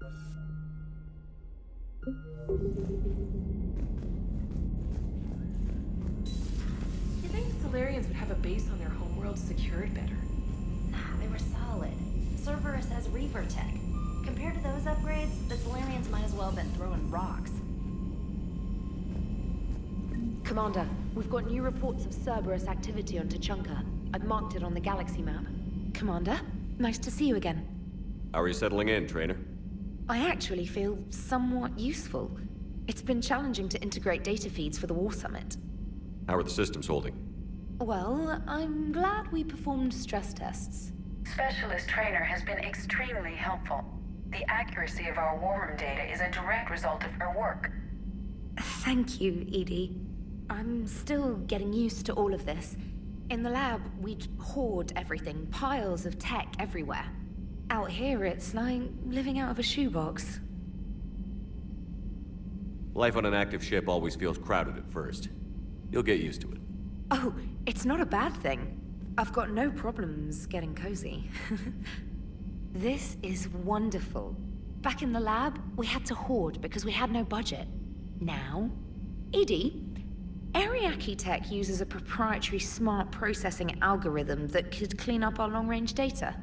You'd think the Solarians would have a base on their homeworld secured better. Nah, they were solid. Cerberus has Reaver tech. Compared to those upgrades, the Solarians might as well have been throwing rocks. Commander, we've got new reports of Cerberus activity on Tuchanka. I've marked it on the galaxy map. Commander, nice to see you again. How are you settling in, Trainer? I actually feel somewhat useful. It's been challenging to integrate data feeds for the War Summit. How are the systems holding? Well, I'm glad we performed stress tests. Specialist Trainer has been extremely helpful. The accuracy of our war room data is a direct result of her work. Thank you, Edie. I'm still getting used to all of this. In the lab, we'd hoard everything, piles of tech everywhere. Out here, it's like living out of a shoebox. Life on an active ship always feels crowded at first. You'll get used to it. Oh, it's not a bad thing. I've got no problems getting cozy. This is wonderful. Back in the lab, we had to hoard because we had no budget. Now, Edie, Ariake Tech uses a proprietary smart processing algorithm that could clean up our long-range data.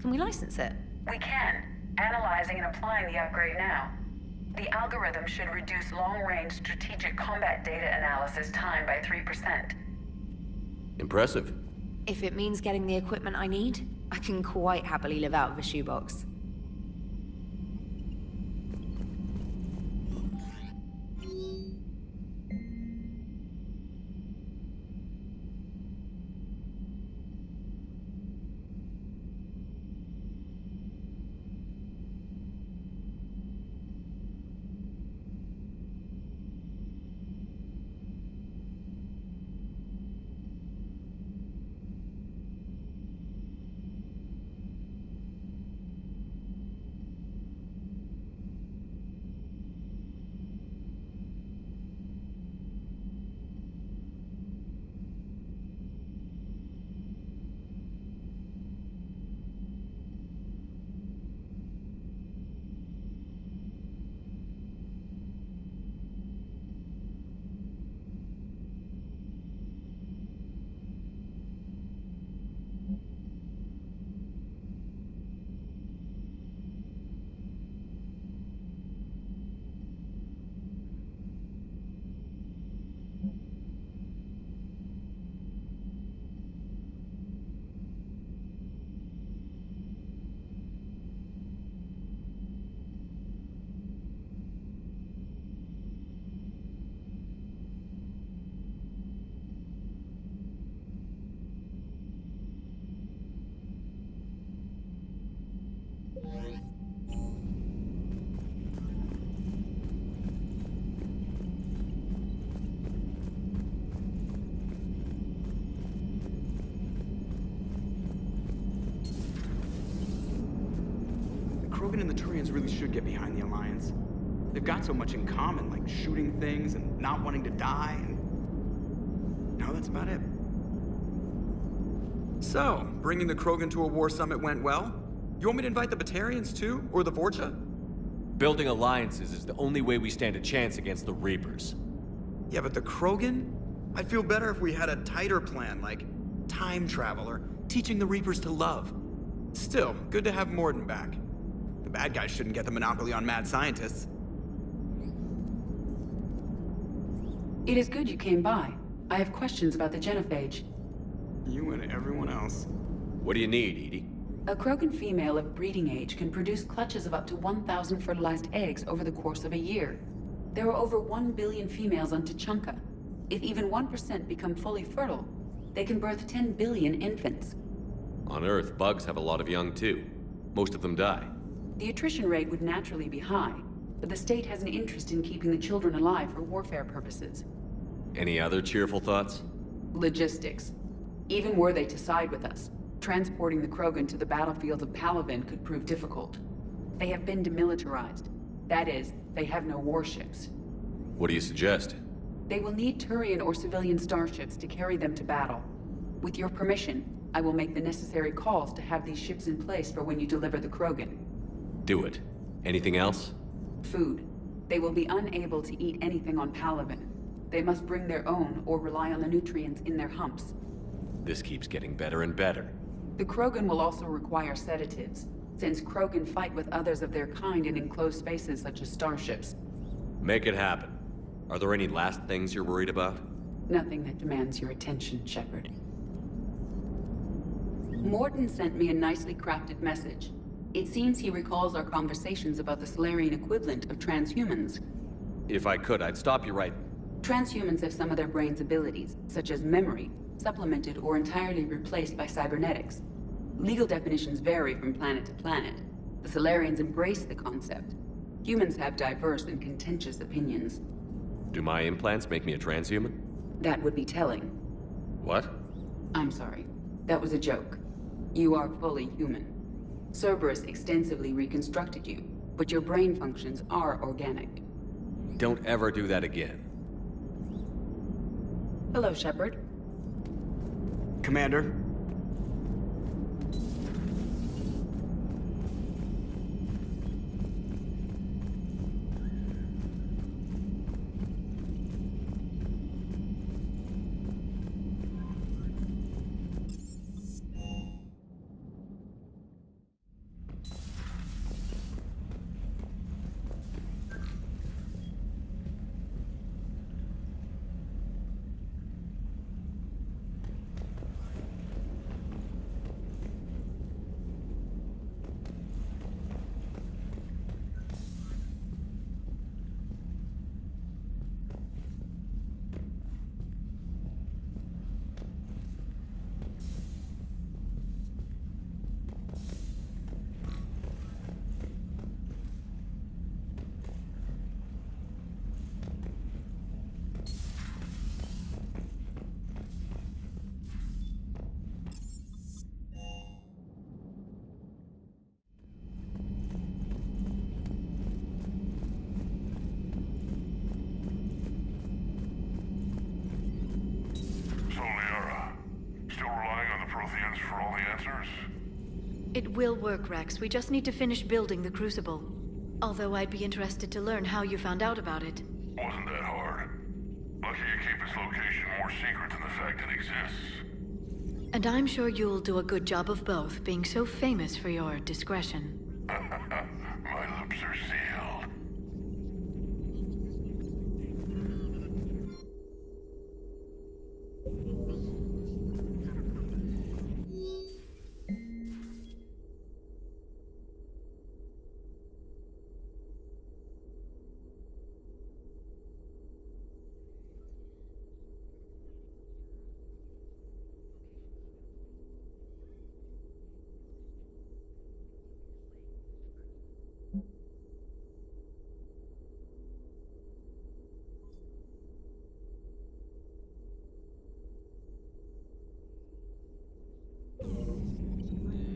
Can we license it? We can. Analyzing and applying the upgrade now. The algorithm should reduce long-range strategic combat data analysis time by 3%. Impressive. If it means getting the equipment I need, I can quite happily live out of a shoebox. Krogan and the Turians really should get behind the Alliance. They've got so much in common, like shooting things and not wanting to die, and... no, that's about it. So, bringing the Krogan to a war summit went well? You want me to invite the Batarians too? Or the Vorcha? Building alliances is the only way we stand a chance against the Reapers. Yeah, but the Krogan? I'd feel better if we had a tighter plan, like time travel or teaching the Reapers to love. Still, good to have Morden back. The bad guys shouldn't get the monopoly on mad scientists. It is good you came by. I have questions about the genophage. You and everyone else. What do you need, Edie? A Krogan female of breeding age can produce clutches of up to 1,000 fertilized eggs over the course of a year. There are over 1 billion females on Tuchanka. If even 1% become fully fertile, they can birth 10 billion infants. On Earth, bugs have a lot of young too. Most of them die. The attrition rate would naturally be high, but the state has an interest in keeping the children alive for warfare purposes. Any other cheerful thoughts? Logistics. Even were they to side with us, transporting the Krogan to the battlefields of Palaven could prove difficult. They have been demilitarized. That is, they have no warships. What do you suggest? They will need Turian or civilian starships to carry them to battle. With your permission, I will make the necessary calls to have these ships in place for when you deliver the Krogan. Do it. Anything else? Food. They will be unable to eat anything on Palaven. They must bring their own or rely on the nutrients in their humps. This keeps getting better and better. The Krogan will also require sedatives, since Krogan fight with others of their kind in enclosed spaces such as starships. Make it happen. Are there any last things you're worried about? Nothing that demands your attention, Shepard. Morton sent me a nicely crafted message. It seems he recalls our conversations about the Solarian equivalent of transhumans. If I could, I'd stop you right... Transhumans have some of their brain's abilities, such as memory, supplemented or entirely replaced by cybernetics. Legal definitions vary from planet to planet. The Solarians embrace the concept. Humans have diverse and contentious opinions. Do my implants make me a transhuman? That would be telling. What? I'm sorry. That was a joke. You are fully human. Cerberus extensively reconstructed you, but your brain functions are organic. Don't ever do that again. Hello, Shepard. Commander? It will work, Rex. We just need to finish building the Crucible. Although I'd be interested to learn how you found out about it. Wasn't that hard. Lucky you keep its location more secret than the fact it exists. And I'm sure you'll do a good job of both, being so famous for your discretion. My lips are sealed.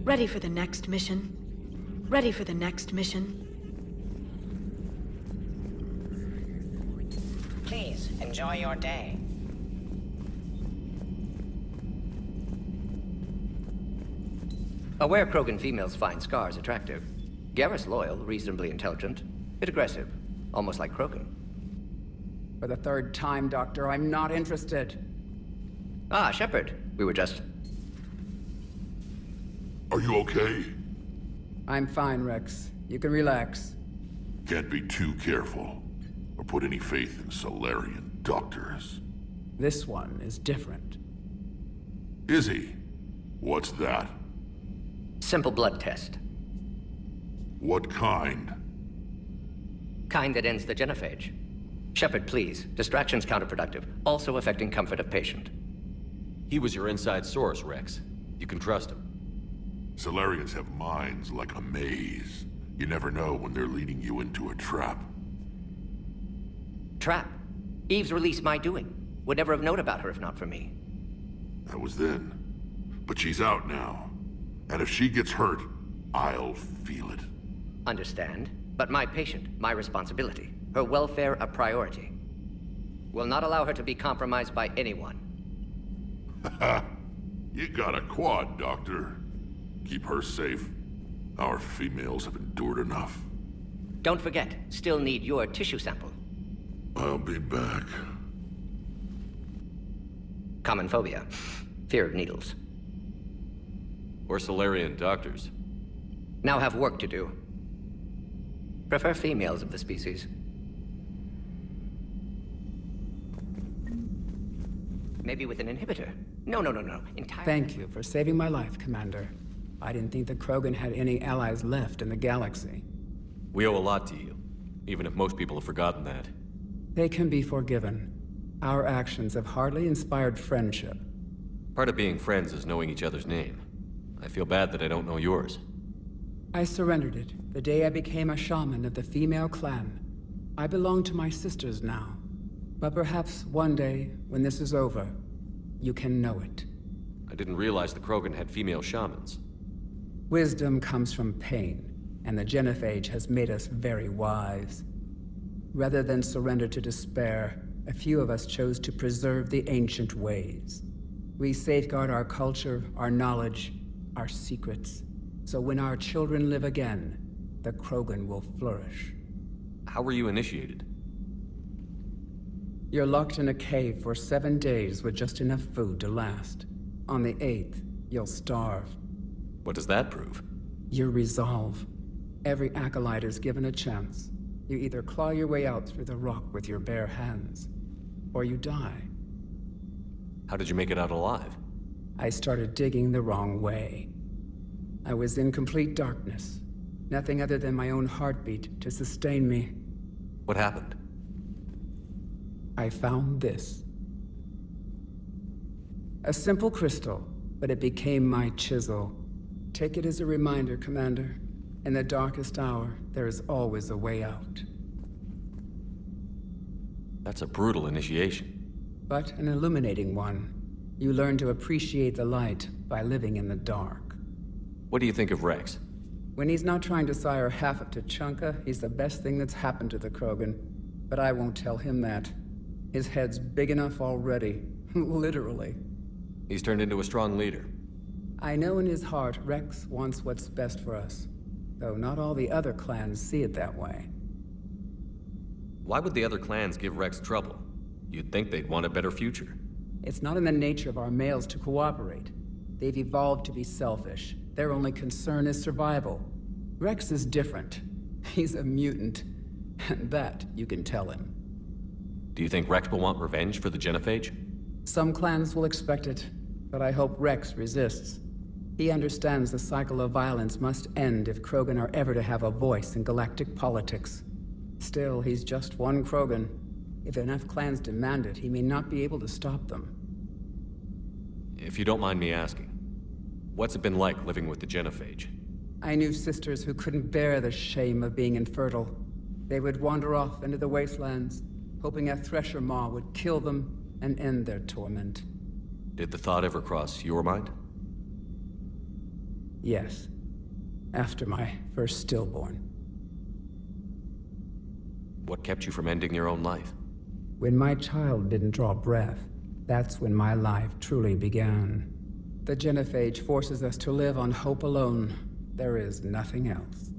Ready for the next mission? Ready for the next mission? Please, enjoy your day. Aware Krogan females find scars attractive. Garrus loyal, reasonably intelligent, bit aggressive, almost like Krogan. For the third time, Doctor, I'm not interested. Ah, Shepard. We were just... Are you okay? I'm fine, Rex. You can relax. Can't be too careful, or put any faith in Solarian doctors. This one is different. Is he? What's that? Simple blood test. What kind? Kind that ends the genophage. Shepard, please. Distraction's counterproductive, also affecting comfort of patient. He was your inside source, Rex. You can trust him. Solarians have minds like a maze. You never know when they're leading you into a trap. Trap? Eve's release my doing. Would never have known about her if not for me. That was then. But she's out now. And if she gets hurt, I'll feel it. Understand. But my patient, my responsibility. Her welfare a priority. Will not allow her to be compromised by anyone. Haha. You got a quad, Doctor. Keep her safe. Our females have endured enough. Don't forget, still need your tissue sample. I'll be back. Common phobia. Fear of needles. We're Solarian doctors. Now have work to do. Prefer females of the species. Maybe with an inhibitor. No. Entirely. Thank you for saving my life, Commander. I didn't think the Krogan had any allies left in the galaxy. We owe a lot to you, even if most people have forgotten that. They can be forgiven. Our actions have hardly inspired friendship. Part of being friends is knowing each other's name. I feel bad that I don't know yours. I surrendered it the day I became a shaman of the female clan. I belong to my sisters now. But perhaps one day, when this is over, you can know it. I didn't realize the Krogan had female shamans. Wisdom comes from pain, and the genophage has made us very wise. Rather than surrender to despair, a few of us chose to preserve the ancient ways. We safeguard our culture, our knowledge, our secrets. So when our children live again, the Krogan will flourish. How were you initiated? You're locked in a cave for 7 days with just enough food to last. On the 8th, you'll starve. What does that prove? Your resolve. Every acolyte is given a chance. You either claw your way out through the rock with your bare hands, or you die. How did you make it out alive? I started digging the wrong way. I was in complete darkness. Nothing other than my own heartbeat to sustain me. What happened? I found this. A simple crystal, but it became my chisel. Take it as a reminder, Commander. In the darkest hour, there is always a way out. That's a brutal initiation. But an illuminating one. You learn to appreciate the light by living in the dark. What do you think of Rex? When he's not trying to sire half of Tuchanka, he's the best thing that's happened to the Krogan. But I won't tell him that. His head's big enough already. Literally. He's turned into a strong leader. I know in his heart Rex wants what's best for us. Though not all the other clans see it that way. Why would the other clans give Rex trouble? You'd think they'd want a better future. It's not in the nature of our males to cooperate. They've evolved to be selfish. Their only concern is survival. Rex is different. He's a mutant. And that you can tell him. Do you think Rex will want revenge for the genophage? Some clans will expect it, but I hope Rex resists. He understands the cycle of violence must end if Krogan are ever to have a voice in galactic politics. Still, he's just one Krogan. If enough clans demand it, he may not be able to stop them. If you don't mind me asking, what's it been like living with the genophage? I knew sisters who couldn't bear the shame of being infertile. They would wander off into the wastelands, hoping a Thresher Maw would kill them and end their torment. Did the thought ever cross your mind? Yes. After my first stillborn. What kept you from ending your own life? When my child didn't draw breath, that's when my life truly began. The genophage forces us to live on hope alone. There is nothing else.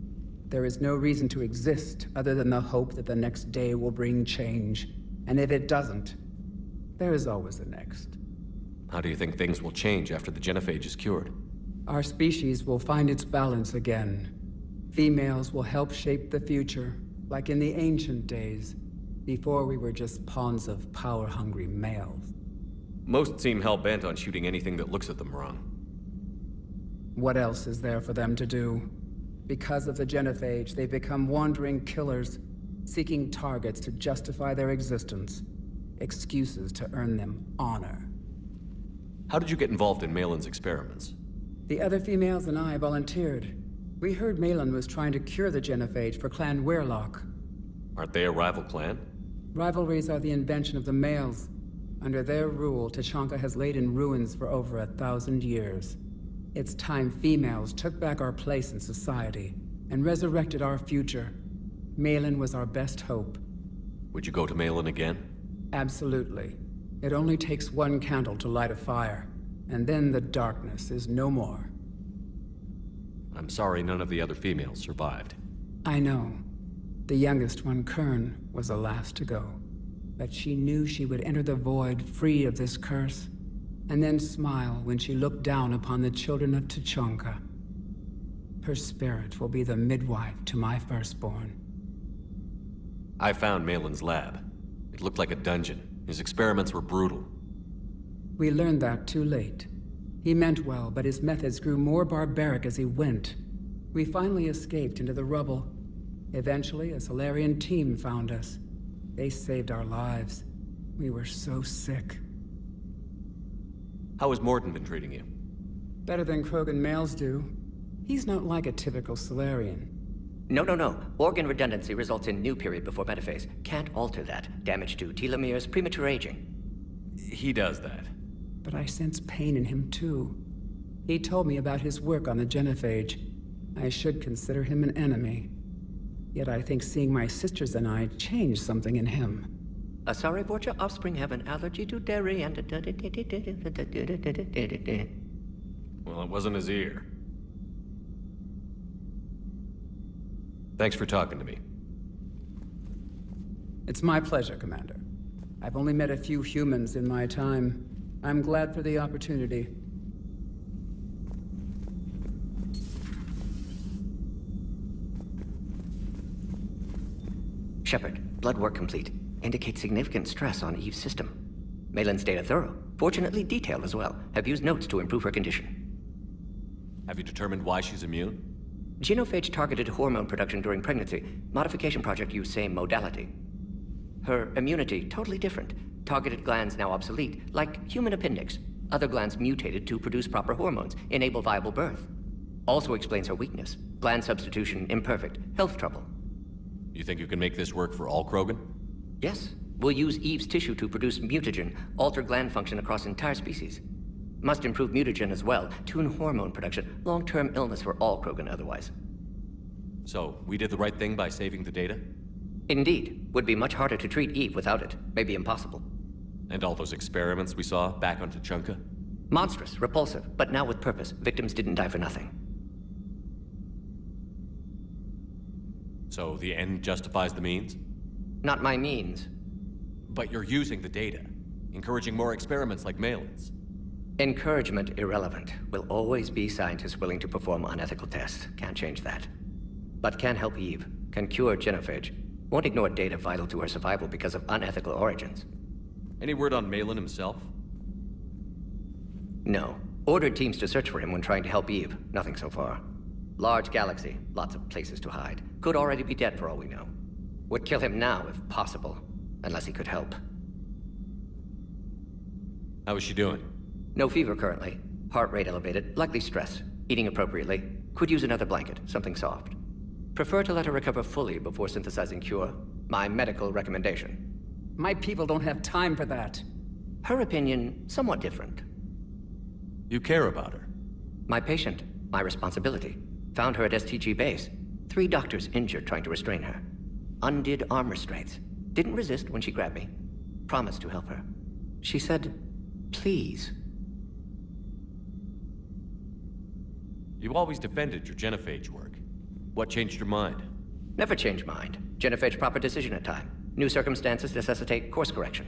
There is no reason to exist other than the hope that the next day will bring change. And if it doesn't, there is always the next. How do you think things will change after the genophage is cured? Our species will find its balance again. Females will help shape the future, like in the ancient days, before we were just pawns of power-hungry males. Most seem hell-bent on shooting anything that looks at them wrong. What else is there for them to do? Because of the genophage, they become wandering killers, seeking targets to justify their existence. Excuses to earn them honor. How did you get involved in Malin's experiments? The other females and I volunteered. We heard Malin was trying to cure the genophage for Clan Weirlock. Aren't they a rival clan? Rivalries are the invention of the males. Under their rule, Tuchanka has laid in ruins for over 1,000 years. It's time females took back our place in society and resurrected our future. Malin was our best hope. Would you go to Malin again? Absolutely. It only takes one candle to light a fire, and then the darkness is no more. I'm sorry none of the other females survived. I know. The youngest one, Kern, was the last to go. But she knew she would enter the void free of this curse, and then smile when she looked down upon the children of Tuchanka. Her spirit will be the midwife to my firstborn. I found Malin's lab. It looked like a dungeon. His experiments were brutal. We learned that too late. He meant well, but his methods grew more barbaric as he went. We finally escaped into the rubble. Eventually, a Solarian team found us. They saved our lives. We were so sick. How has Morden been treating you? Better than Krogan males do. He's not like a typical Solarian. No. Organ redundancy results in new period before metaphase. Can't alter that. Damage to telomeres, premature aging. He does that. But I sense pain in him too. He told me about his work on the genophage. I should consider him an enemy. Yet I think seeing my sisters and I changed something in him. Sorry, but your offspring have an allergy to dairy and... Well, it wasn't his ear. Thanks for talking to me. It's my pleasure, Commander. I've only met a few humans in my time. I'm glad for the opportunity. Shepard, blood work complete. Indicates significant stress on Eve's system. Malin's data thorough. Fortunately detailed as well. Have used notes to improve her condition. Have you determined why she's immune? Genophage targeted hormone production during pregnancy. Modification project used same modality. Her immunity, totally different. Targeted glands now obsolete, like human appendix. Other glands mutated to produce proper hormones, enable viable birth. Also explains her weakness. Gland substitution imperfect. Health trouble. You think you can make this work for all Krogan? Yes. We'll use Eve's tissue to produce mutagen, alter gland function across entire species. Must improve mutagen as well, tune hormone production, long-term illness for all Krogan otherwise. So, we did the right thing by saving the data? Indeed. Would be much harder to treat Eve without it. Maybe impossible. And all those experiments we saw back on Tuchanka? Monstrous, repulsive, but now with purpose. Victims didn't die for nothing. So, the end justifies the means? Not my means. But you're using the data, encouraging more experiments like Malin's. Encouragement irrelevant. Will always be scientists willing to perform unethical tests. Can't change that. But can help Eve. Can cure genophage. Won't ignore data vital to her survival because of unethical origins. Any word on Malin himself? No. Ordered teams to search for him when trying to help Eve. Nothing so far. Large galaxy. Lots of places to hide. Could already be dead for all we know. Would kill him now if possible. Unless he could help. How is she doing? No fever currently. Heart rate elevated. Likely stress. Eating appropriately. Could use another blanket. Something soft. Prefer to let her recover fully before synthesizing cure. My medical recommendation. My people don't have time for that. Her opinion, somewhat different. You care about her? My patient. My responsibility. Found her at STG base. 3 doctors injured trying to restrain her. Undid arm restraints. Didn't resist when she grabbed me. Promised to help her. She said, please. You always defended your genophage work. What changed your mind? Never change mind. Genophage proper decision at time. New circumstances necessitate course correction.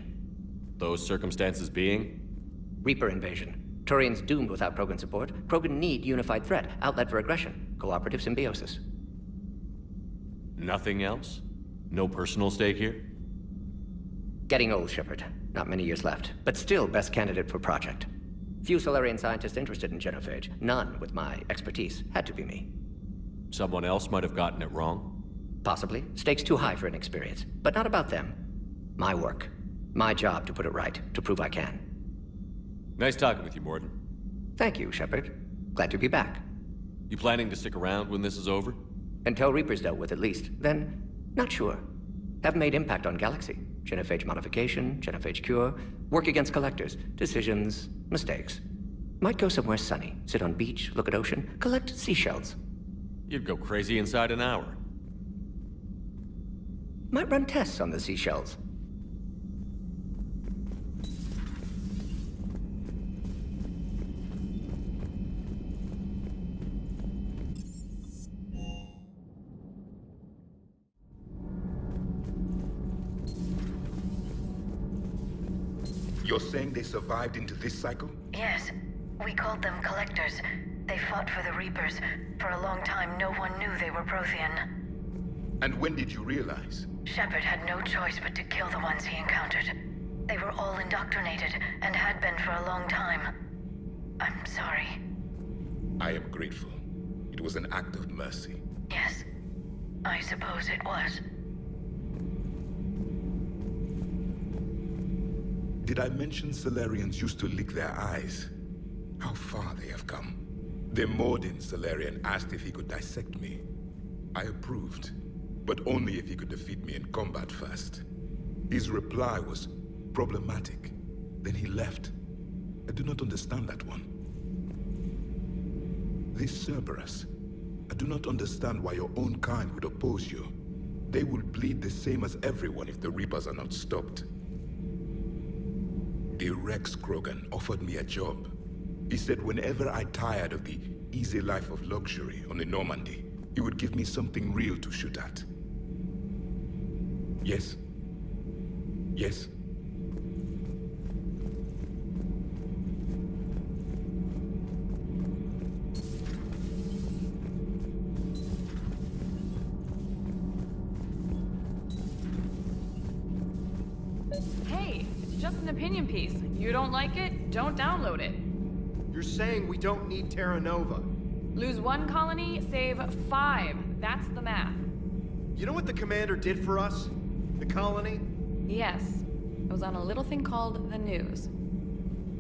Those circumstances being? Reaper invasion. Turians doomed without Krogan support. Krogan need unified threat. Outlet for aggression. Cooperative symbiosis. Nothing else? No personal stake here? Getting old, Shepard. Not many years left. But still best candidate for project. Few Solarian scientists interested in genophage. None with my expertise. Had to be me. Someone else might have gotten it wrong? Possibly. Stakes too high for inexperience. But not about them. My work. My job to put it right. To prove I can. Nice talking with you, Morden. Thank you, Shepard. Glad to be back. You planning to stick around when this is over? Until Reaper's dealt with, at least. Then, not sure. Have made impact on Galaxy. Genophage modification, genophage cure, work against collectors, decisions, mistakes. Might go somewhere sunny, sit on beach, look at ocean, collect seashells. You'd go crazy inside an hour. Might run tests on the seashells. You're saying they survived into this cycle? Yes. We called them Collectors. They fought for the Reapers. For a long time, no one knew they were Prothean. And when did you realize? Shepard had no choice but to kill the ones he encountered. They were all indoctrinated, and had been for a long time. I'm sorry. I am grateful. It was an act of mercy. Yes. I suppose it was. Did I mention Solarians used to lick their eyes? How far they have come. The Mordin Solarian asked if he could dissect me. I approved, but only if he could defeat me in combat first. His reply was problematic. Then he left. I do not understand that one. This Cerberus, I do not understand why your own kind would oppose you. They will bleed the same as everyone if the Reapers are not stopped. The Rex Krogan offered me a job. He said whenever I tired of the easy life of luxury on the Normandy, he would give me something real to shoot at. Yes. Yes. Hey, it's just an opinion piece. You don't like it? Don't download it. You're saying we don't need Terra Nova. Lose 1 colony, save 5. That's the math. You know what the commander did for us? The colony? Yes. It was on a little thing called the news.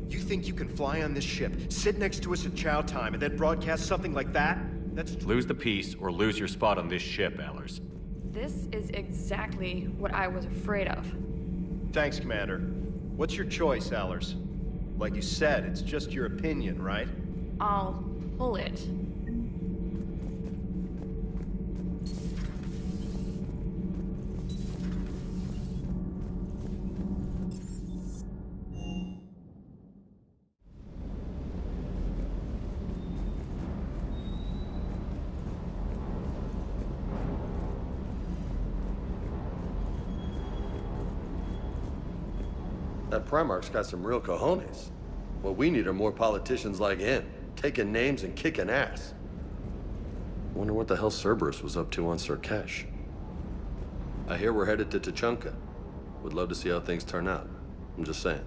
You think you can fly on this ship, sit next to us at chow time, and then broadcast something like that? That's... Lose the peace or lose your spot on this ship, Allers. This is exactly what I was afraid of. Thanks, Commander. What's your choice, Allers? Like you said, it's just your opinion, right? I'll pull it. That Primarch's got some real cojones. What we need are more politicians like him, taking names and kicking ass. Wonder what the hell Cerberus was up to on Surkesh. I hear we're headed to Tuchanka. Would love to see how things turn out. I'm just saying.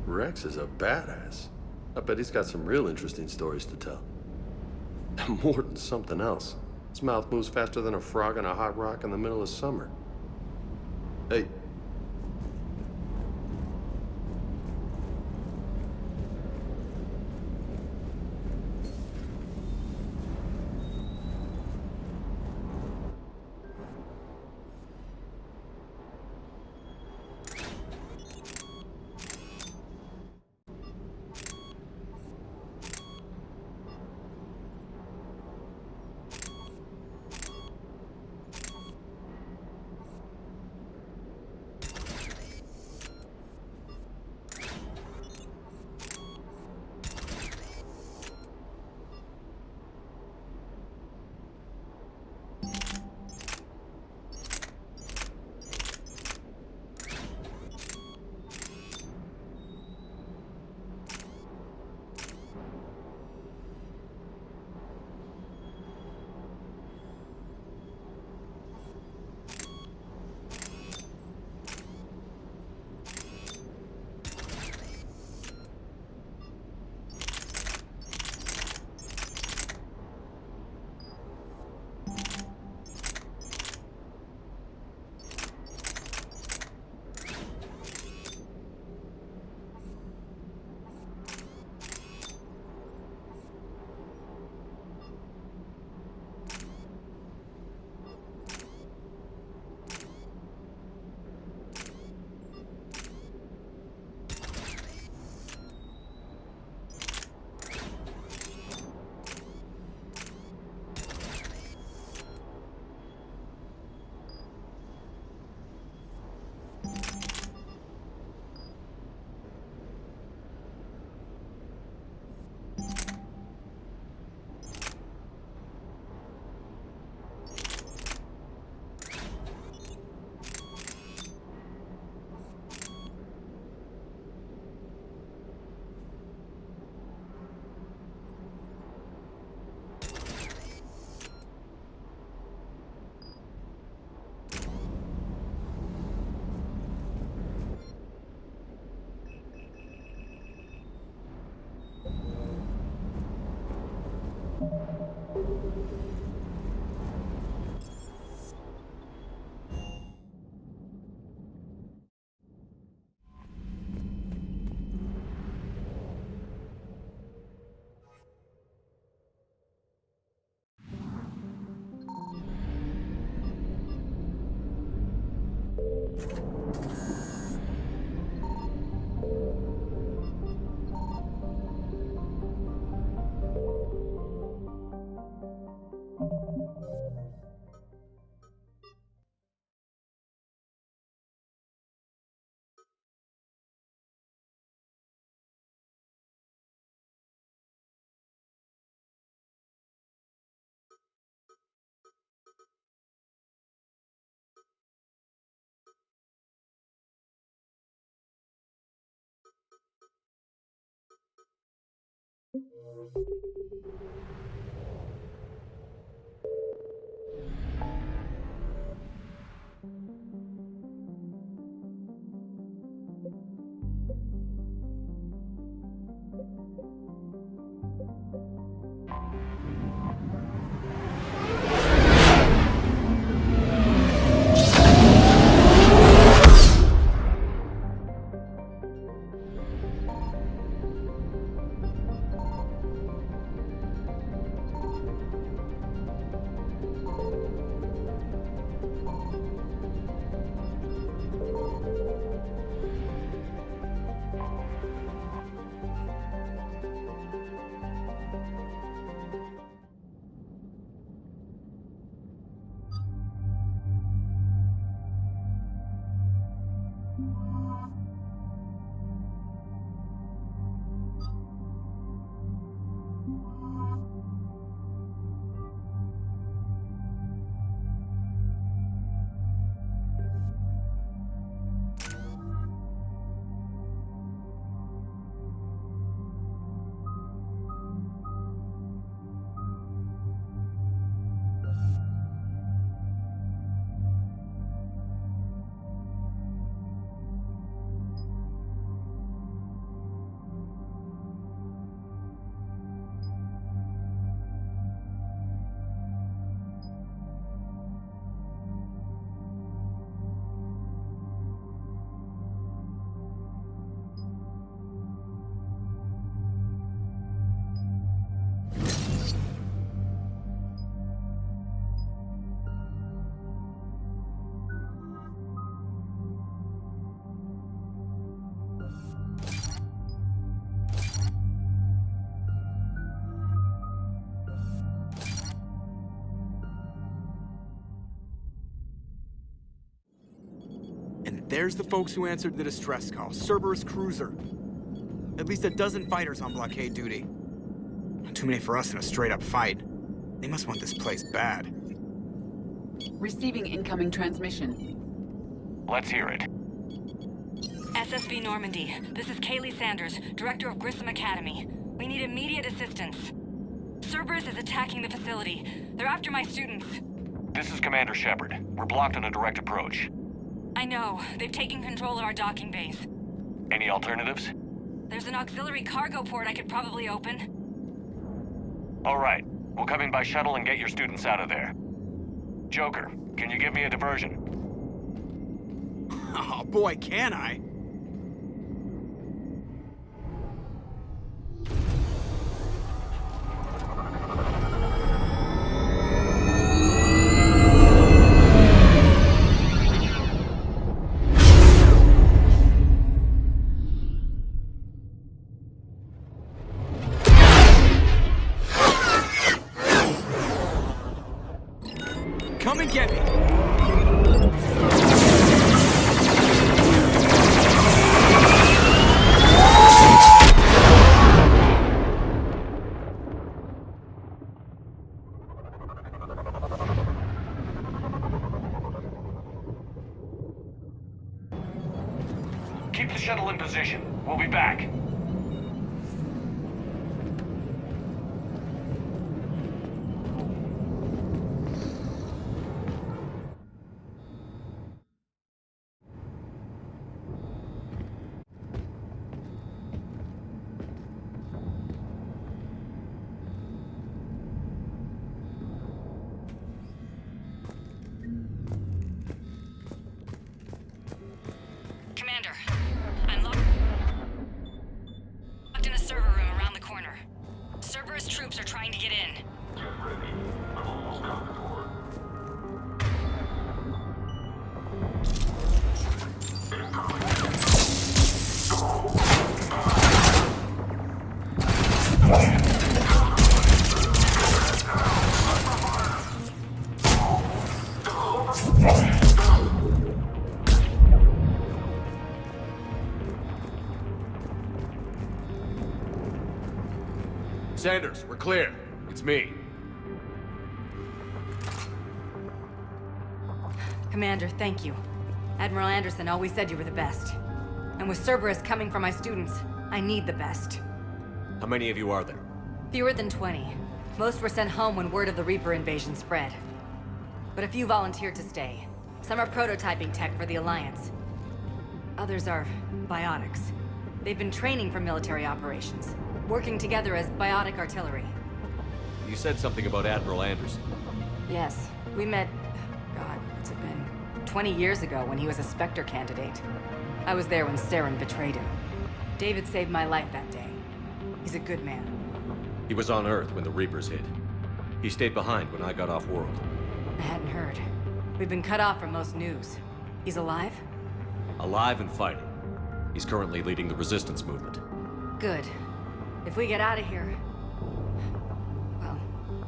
Rex is a badass. I bet he's got some real interesting stories to tell. More than something else. His mouth moves faster than a frog on a hot rock in the middle of summer. Hey. There's the folks who answered the distress call. Cerberus cruiser. At least a dozen fighters on blockade duty. Not too many for us in a straight-up fight. They must want this place bad. Receiving incoming transmission. Let's hear it. SSB Normandy. This is Kaylee Sanders, Director of Grissom Academy. We need immediate assistance. Cerberus is attacking the facility. They're after my students. This is Commander Shepard. We're blocked on a direct approach. I know. They've taken control of our docking base. Any alternatives? There's an auxiliary cargo port I could probably open. All right. We'll come in by shuttle and get your students out of there. Joker, can you give me a diversion? Oh boy, can I? Come and get me! Keep the shuttle in position. We'll be back. Sanders, we're clear. It's me. Commander, thank you. Admiral Anderson always said you were the best. And with Cerberus coming for my students, I need the best. How many of you are there? Fewer than 20. Most were sent home when word of the Reaper invasion spread. But a few volunteered to stay. Some are prototyping tech for the Alliance. Others are biotics. They've been training for military operations, working together as biotic artillery. You said something about Admiral Anderson. Yes, we met... God, what's it been? 20 years ago when he was a Spectre candidate. I was there when Saren betrayed him. David saved my life that day. He's a good man. He was on Earth when the Reapers hit. He stayed behind when I got off-world. I hadn't heard. We've been cut off from most news. He's alive? Alive and fighting. He's currently leading the resistance movement. Good. If we get out of here... well,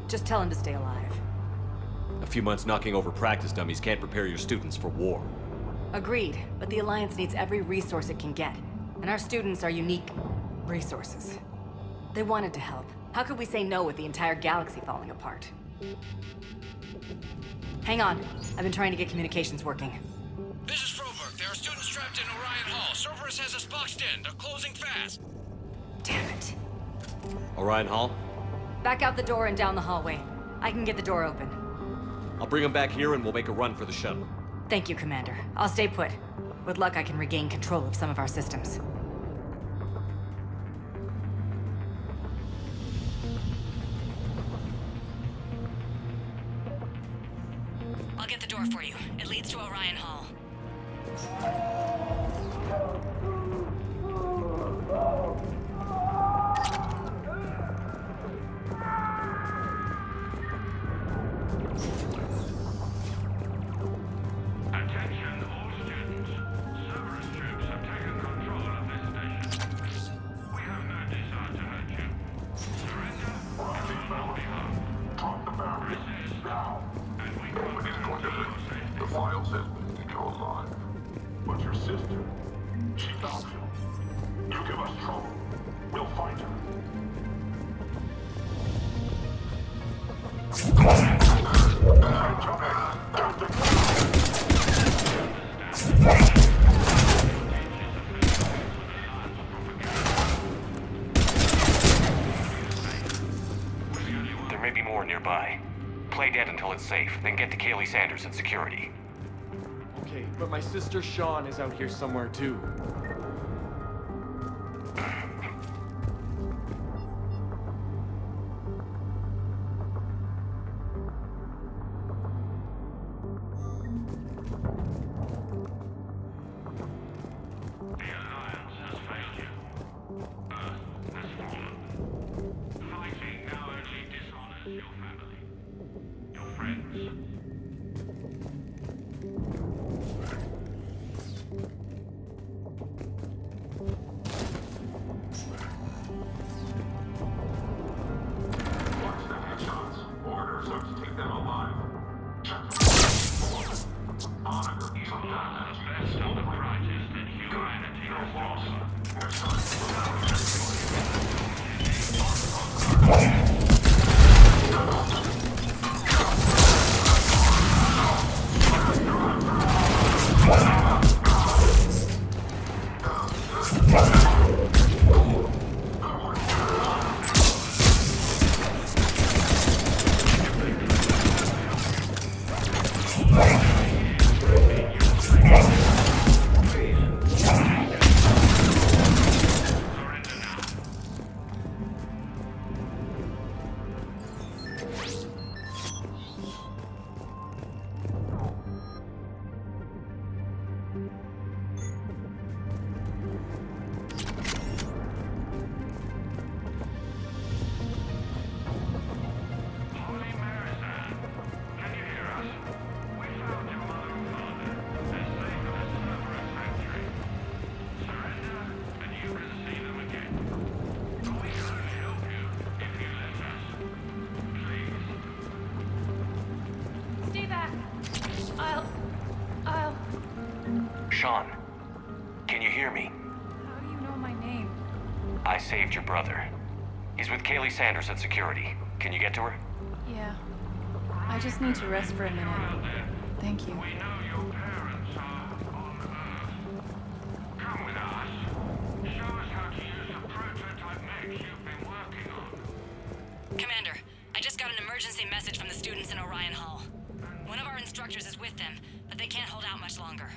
just tell him to stay alive. A few months knocking over practice dummies can't prepare your students for war. Agreed, but the Alliance needs every resource it can get. And our students are unique resources. They wanted to help. How could we say no with the entire galaxy falling apart? Hang on. I've been trying to get communications working. This is Froberg. There are students trapped in Orion Hall. Cerberus has us boxed in. They're closing fast. Damn it. Orion Hall? Back out the door and down the hallway. I can get the door open. I'll bring them back here and we'll make a run for the shuttle. Thank you, Commander. I'll stay put. With luck, I can regain control of some of our systems. I'll get the door for you. It leads to Orion Hall. Attention, all students. Cerberus troops have taken control of this station. We have no desire to hurt you. Surrender, and you will be harmed. Drop the barrier. Resist, Now. and we will Nobody's going to guarantee your live. safety. The file says we need you alive. But your sister, she found you. You give us trouble. We'll find her. There may be more nearby. Play dead until it's safe, then get to Kaylee Sanders and security. Okay, but my sister Sean is out here somewhere too. Sean, can you hear me? How do you know my name? I saved your brother. He's with Kaylee Sanders at security. Can you get to her? Yeah. I just need to rest for a minute. Thank you. We know your parents are on Earth. Come with us. Show us how to use the prototype mech you've been working on. Commander, I just got an emergency message from the students in Orion Hall. One of our instructors is with them, but they can't hold out much longer.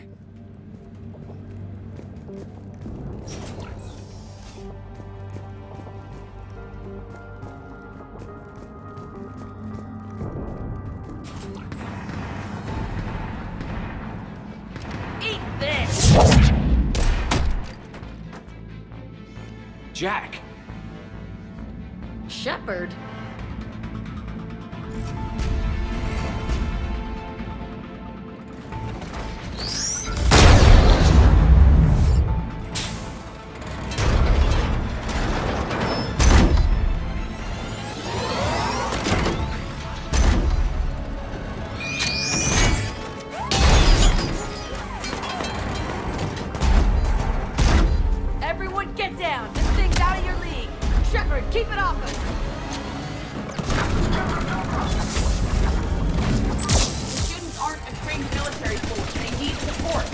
Eat this! Jack! Shepard? Everyone get down! This thing's out of your league! Shepard, keep it off us! Students aren't a trained military force. They need support.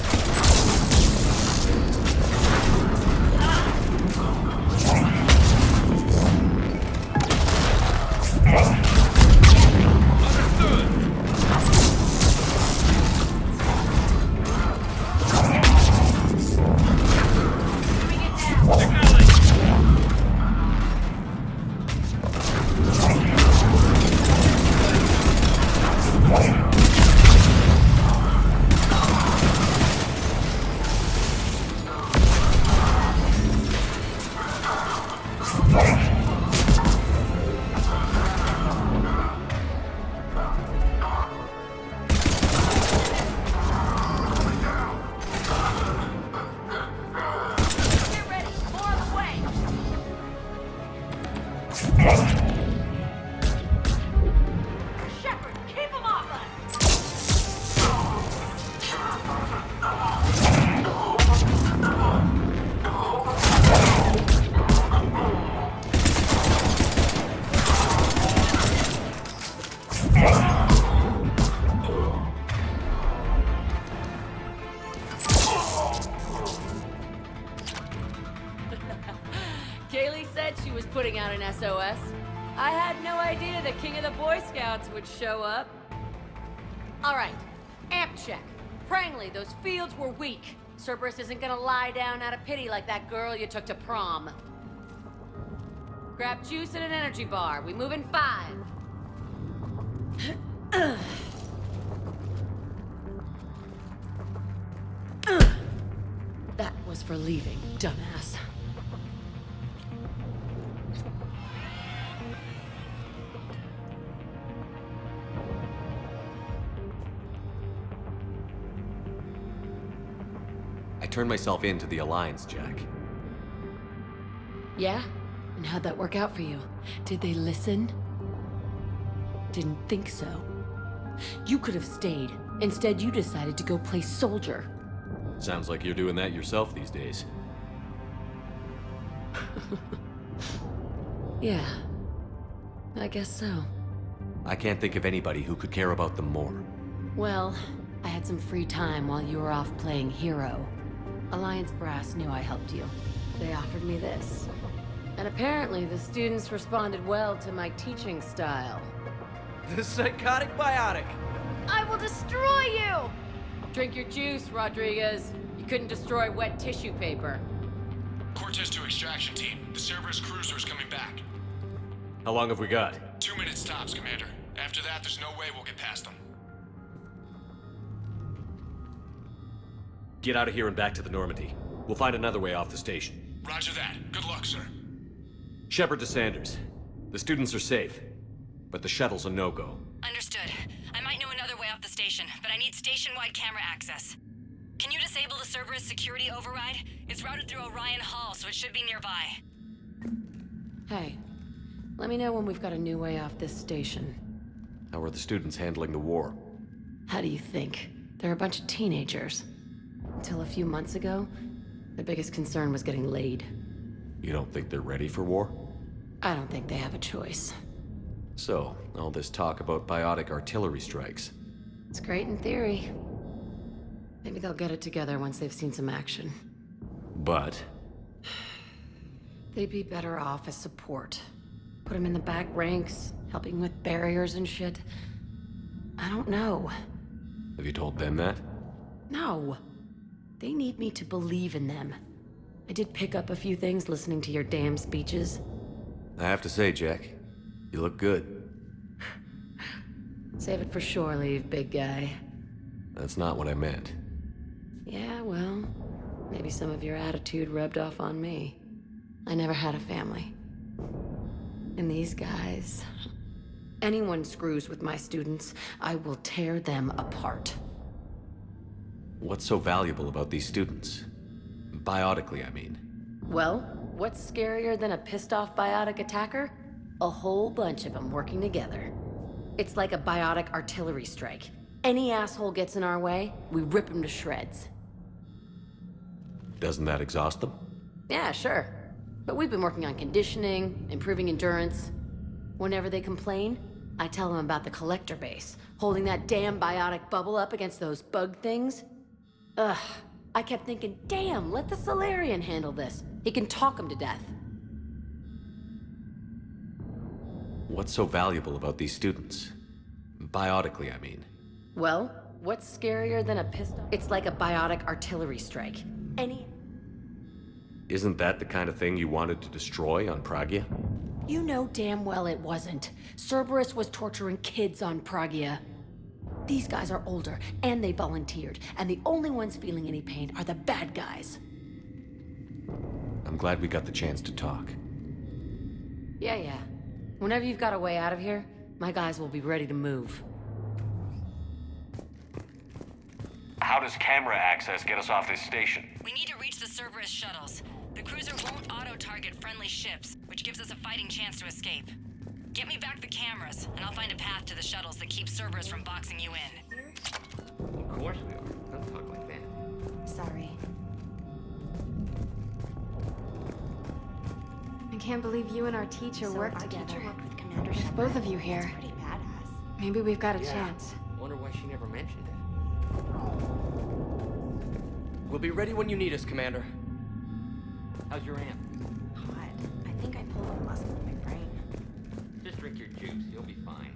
Kaylee said she was putting out an SOS. I had no idea the king of the Boy Scouts would show up. All right, amp check. Prangley, those fields were weak. Cerberus isn't gonna lie down out of pity like that girl you took to prom. Grab juice and an energy bar. We move in 5. That was for leaving, dumbass. I turned myself in to the Alliance, Jack. Yeah? And how'd that work out for you? Did they listen? Didn't think so. You could have stayed. Instead, you decided to go play soldier. Sounds like you're doing that yourself these days. Yeah. I guess so. I can't think of anybody who could care about them more. Well, I had some free time while you were off playing hero. Alliance Brass knew I helped you. They offered me this. And apparently the students responded well to my teaching style. The psychotic biotic! I will destroy you! Drink your juice, Rodriguez. You couldn't destroy wet tissue paper. Cortez to extraction team. The Cerberus cruiser is coming back. How long have we got? 2 minutes tops, Commander. After that, there's no way we'll get past them. Get out of here and back to the Normandy. We'll find another way off the station. Roger that. Good luck, sir. Shepard to Sanders. The students are safe, but the shuttle's a no-go. Understood. I might know another way off the station, but I need station-wide camera access. Can you disable the Cerberus security override? It's routed through Orion Hall, so it should be nearby. Hey, let me know when we've got a new way off this station. How are the students handling the war? How do you think? They're a bunch of teenagers. Until a few months ago, their biggest concern was getting laid. You don't think they're ready for war? I don't think they have a choice. So, all this talk about biotic artillery strikes. It's great in theory. Maybe they'll get it together once they've seen some action. But They'd be better off as support. Put them in the back ranks, helping with barriers and shit. I don't know. have you told them that? No. They need me to believe in them. I did pick up a few things listening to your damn speeches. I have to say, Jack, you look good. Save it for shore leave, big guy. That's not what I meant. Yeah, well, maybe some of your attitude rubbed off on me. I never had a family. And these guys... Anyone screws with my students, I will tear them apart. What's so valuable about these students? Biotically, I mean. Well, what's scarier than a pissed-off biotic attacker? A whole bunch of them working together. It's like a biotic artillery strike. Any asshole gets in our way, we rip him to shreds. Doesn't that exhaust them? Yeah, sure. But we've been working on conditioning, improving endurance. Whenever they complain, I tell them about the collector base, holding that damn biotic bubble up against those bug things. Ugh, I kept thinking, damn, let the Solarian handle this. He can talk them to death. What's so valuable about these students? Biotically, I mean. Well, what's scarier than a pistol? It's like a biotic artillery strike. Isn't that the kind of thing you wanted to destroy on Pragia? You know damn well it wasn't. Cerberus was torturing kids on Pragia. These guys are older, and they volunteered, and the only ones feeling any pain are the bad guys. I'm glad we got the chance to talk. Yeah. Whenever you've got a way out of here, my guys will be ready to move. How does camera access get us off this station? We need to reach the Cerberus shuttles. The cruiser won't auto-target friendly ships, which gives us a fighting chance to escape. Get me back the cameras, and I'll find a path to the shuttles that keep Cerberus from boxing you in. Of course we are. Don't talk like that. Sorry. I can't believe you and our teacher worked together. With Commander Shepard. Both of you here. Pretty badass. Maybe we've got a chance. Wonder why she never mentioned it. We'll be ready when you need us, Commander. How's your amp? God, I think I pulled a muscle in my brain. Just drink your juice, you'll be fine.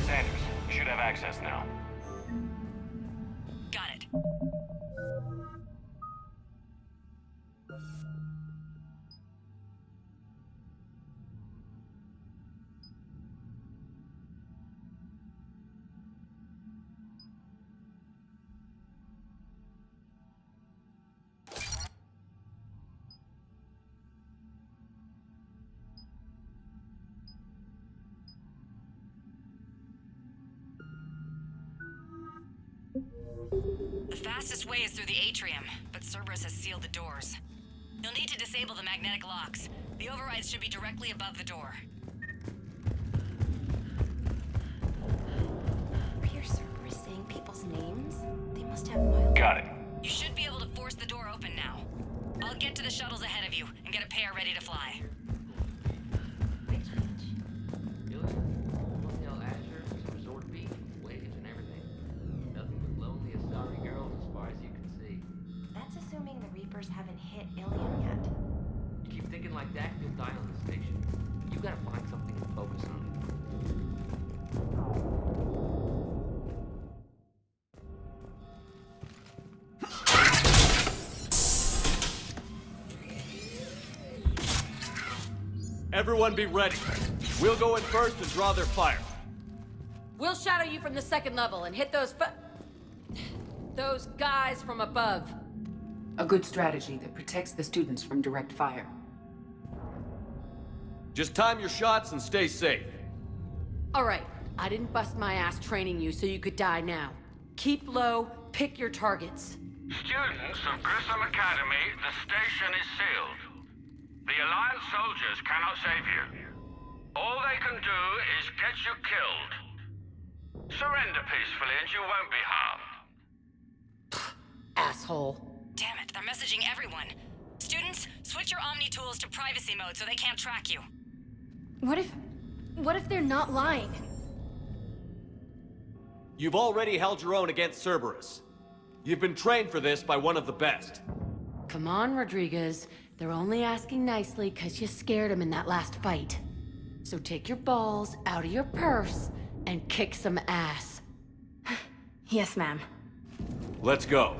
Sanders, you should have access now. Got it. The fastest way is through the atrium, but Cerberus has sealed the doors. You'll need to disable the magnetic locks. The overrides should be directly above the door. You hear Cerberus saying people's names? They must have mild... Got it. You should be able to force the door open now. I'll get to the shuttles ahead of you and get a pair ready to fly. That's assuming the Reapers haven't hit Ilium yet. You keep thinking like that, you'll die on the station. You gotta find something to focus on. Everyone be ready. We'll go in first and draw their fire. We'll shadow you from the second level and hit those guys from above. A good strategy that protects the students from direct fire. Just time your shots and stay safe. All right, I didn't bust my ass training you so you could die now. Keep low, pick your targets. Students of Grissom Academy, the station is sealed. The Alliance soldiers cannot save you. All they can do is get you killed. Surrender peacefully and you won't be harmed. Asshole. Damn it, they're messaging everyone. Students, switch your Omni tools to privacy mode so they can't track you. What if they're not lying? You've already held your own against Cerberus. You've been trained for this by one of the best. Come on, Rodriguez. They're only asking nicely because you scared them in that last fight. So take your balls out of your purse and kick some ass. Yes, ma'am. Let's go.